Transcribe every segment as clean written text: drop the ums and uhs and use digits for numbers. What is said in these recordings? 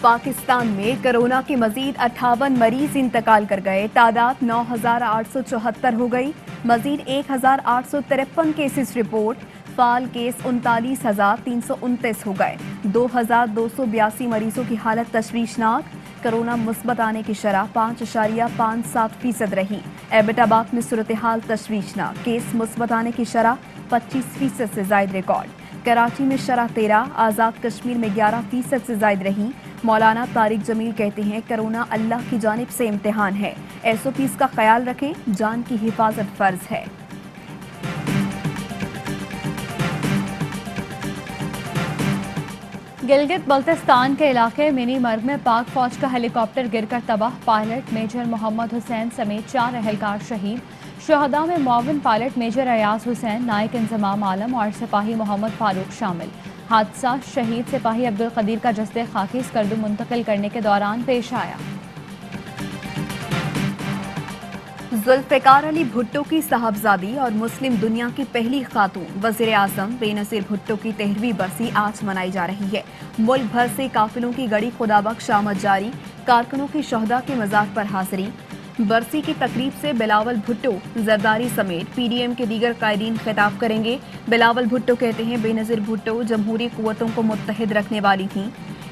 पाकिस्तान में कोरोना के मजीद 58 मरीज इंतकाल कर गए। तादाद 9,874 हो गई। मजीद 1,853 केसेस रिपोर्ट। फाल केस 39,329 हो गए। 2,282 मरीजों की हालत तशवीशनाक। कोरोना मुस्बत आने की शरह 5.57% रही। एबटाबाद में सूरत हाल तशवीशनाक। केस मुस्बत आने की शरह 25% से जायद रिकॉर्ड। कराची में शरह 13, आज़ाद कश्मीर में 11% से जायद रही। मौलाना तारिक जमील कहते हैं कोरोना अल्लाह की जानिब से इम्तिहान है। SOPs का ख्याल रखें, जान की हिफाजत फर्ज है। गिलगित बल्तिस्तान के इलाके मिनी मर्ग में पाक फौज का हेलीकॉप्टर गिरकर तबाह। पायलट मेजर मोहम्मद हुसैन समेत 4 एहलकार शहीद। शहदा में मुआविन पायलट मेजर अयाज हुसैन, नायक इंजमाम आलम और सिपाही मोहम्मद फारूक शामिल। हादसा शहीद सिपाही अब्दुल कदीर का जस्ते खाकी स्कर्दू मुंतकिल करने के दौरान पेश आया। जुल्फ़िकार अली भुट्टो की साहबजादी और मुस्लिम दुनिया की पहली खातून वज़ीर आज़म बेनज़ीर भुट्टो की 13वीं बरसी आज मनाई जा रही है। मुल्क भर से काफिलों की गड़ी खुदाबख्श आमद जारी। कारकुनों की शहदा के मज़ार पर हाज़री। बरसी की तकरीब से बिलावल भुट्टो, जरदारी समेत PDM के दीगर कायदीन खिताब करेंगे। बिलावल भुट्टो कहते हैं बेनज़ीर भुट्टो जमहूरी कुव्वतों को मुत्तहिद रखने वाली थीं।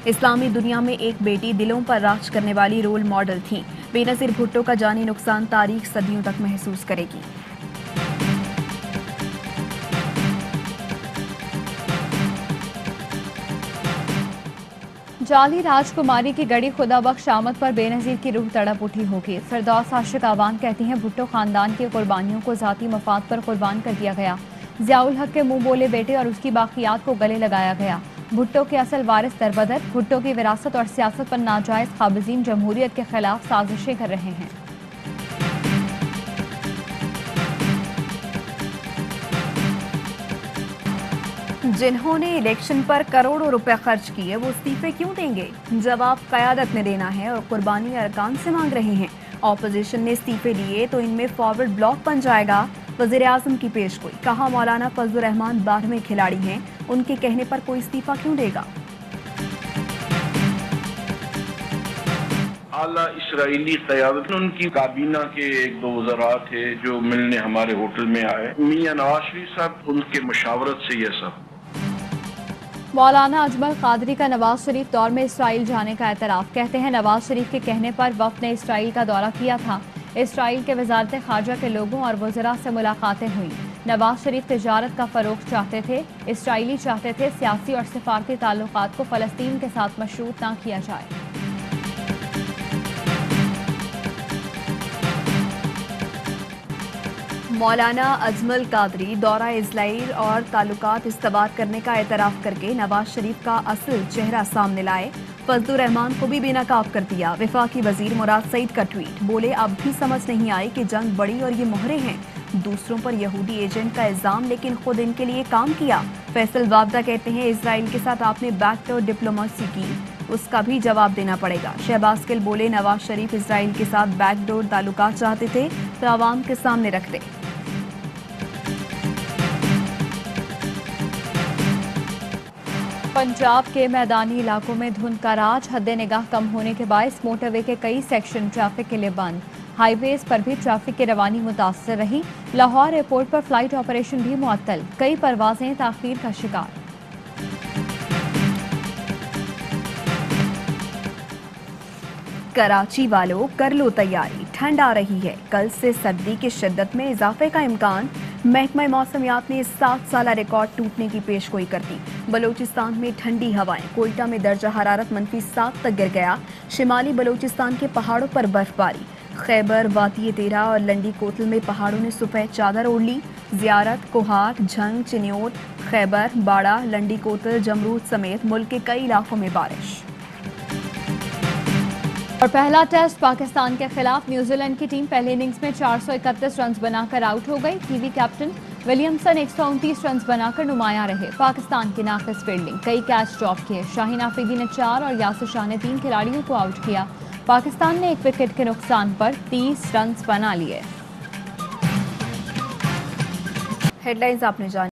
इस्लामी दुनिया में एक बेटी दिलों पर राज करने वाली रोल मॉडल थीं। बेनज़ीर भुट्टो का जानी नुकसान तारीख सदियों तक महसूस करेगी। जाली राजकुमारी की गड़ी खुदा बख्श आमद पर बेनज़ीर की रूह तड़प उठी होगी। फिरदौस आशिक आवान कहती हैं भुट्टो खानदान की कुर्बानियों को ज़ाती मफाद पर कुर्बान कर दिया गया। ज़ियाउल हक के मुंह बोले बेटे और उसकी बाकियात को गले लगाया गया। भुट्टो के असल वारिस दरबदर। भुट्टो की विरासत और सियासत पर नाजायज़ काबिज़ीन जमहूरियत के खिलाफ साजिशें कर रहे हैं। जिन्होंने इलेक्शन पर करोड़ों रुपए खर्च किए वो इस्तीफे क्यों देंगे? जवाब क़यादत ने देना है और कुर्बानी अरकान से मांग रहे हैं। ऑपोजिशन ने इस्तीफे दिए तो इनमें फॉरवर्ड ब्लॉक बन जाएगा। वज़ीर आज़म की पेशगोई। कहा मौलाना फजलुर रहमान 12वें खिलाड़ी हैं, उनके कहने पर कोई इस्तीफा क्यों देगा? आला इसराइली क़यादत, उनकी काबीना के एक दो वज़रा थे जो मिलने हमारे होटल में आए। मियां नवाज शरीफ साहब, उनके मशावरत से ये सब। मौलाना अजमल कादरी का नवाज शरीफ दौर में इसराइल जाने का एतराफ़। कहते हैं नवाज शरीफ के कहने पर वफ़द ने इसराइल का दौरा किया था। इसराइल के वज़ारत ख़ारजा के लोगों और वज़रा से मुलाकातें हुई। नवाज शरीफ तिजारत का फ़रोग़ चाहते थे। इसराइली चाहते थे सियासी और सिफारती ताल्लुकात को फ़लस्तीन के साथ मशरूत ना किया जाए। मौलाना अजमल कादरी दौरा इज़राइल और ताल्लुकात इस्तवार करने का एतराफ़ करके नवाज शरीफ का असल चेहरा सामने लाए। फजलुर रहमान को भी बेनकाब कर दिया। वफाकी वजीर मुराद सईद का ट्वीट। बोले अब भी समझ नहीं आई कि जंग बड़ी और ये मोहरे हैं। दूसरों पर यहूदी एजेंट का इल्ज़ाम, लेकिन खुद इनके लिए काम किया। फैसल वाबदा कहते हैं इसराइल के साथ आपने बैकडोर डिप्लोमेसी की, उसका भी जवाब देना पड़ेगा। शहबाज गिल बोले नवाज शरीफ इसराइल के साथ बैकडोर ताल्लुकात चाहते थे तो आवाम के सामने रखते। पंजाब के मैदानी इलाकों में धुंध का राज। हद निगाह कम होने के बायस मोटरवे के कई सेक्शन ट्रैफिक के लिए बंद। हाईवेज पर भी ट्रैफिक की रवानी मुतासर रही। लाहौर एयरपोर्ट पर फ्लाइट ऑपरेशन भी मुअत्तल। कई परवाजें ताख़ीर का शिकार। कराची वालों कर लो तैयारी, ठंड आ रही है। कल से सर्दी की शिद्दत में इजाफे का इम्कान। महकमा मौसमियात ने 7 साला रिकॉर्ड टूटने की पेशगोई कर दी। बलूचिस्तान में ठंडी हवाएं। कोयटा में दर्जा हरारत -7 तक गिर गया। शिमाली बलूचिस्तान के पहाड़ों पर बर्फबारी। खैबर, वादी तेरा और लंडी कोतल में पहाड़ों ने सफ़ेद चादर ओढ़ ली। ज़ियारत, कोहाट, झंग, चिन्योट, खैबर, बाड़ा, लंडी कोतल, जमरूद समेत मुल्क के कई इलाकों में बारिश। और पहला टेस्ट पाकिस्तान के खिलाफ न्यूजीलैंड की टीम पहले इनिंग्स में 431 रन बनाकर आउट हो गई। कीवी कैप्टन विलियमसन 129 रन बनाकर नुमायां रहे। पाकिस्तान की नाक़िस फील्डिंग, कई कैच ड्रॉप किए। शाहीन आफरीदी ने 4 और यासिर शाह ने 3 खिलाड़ियों को आउट किया। पाकिस्तान ने 1 विकेट के नुकसान पर 30 रन बना लिए। हेडलाइंस आपने जानी।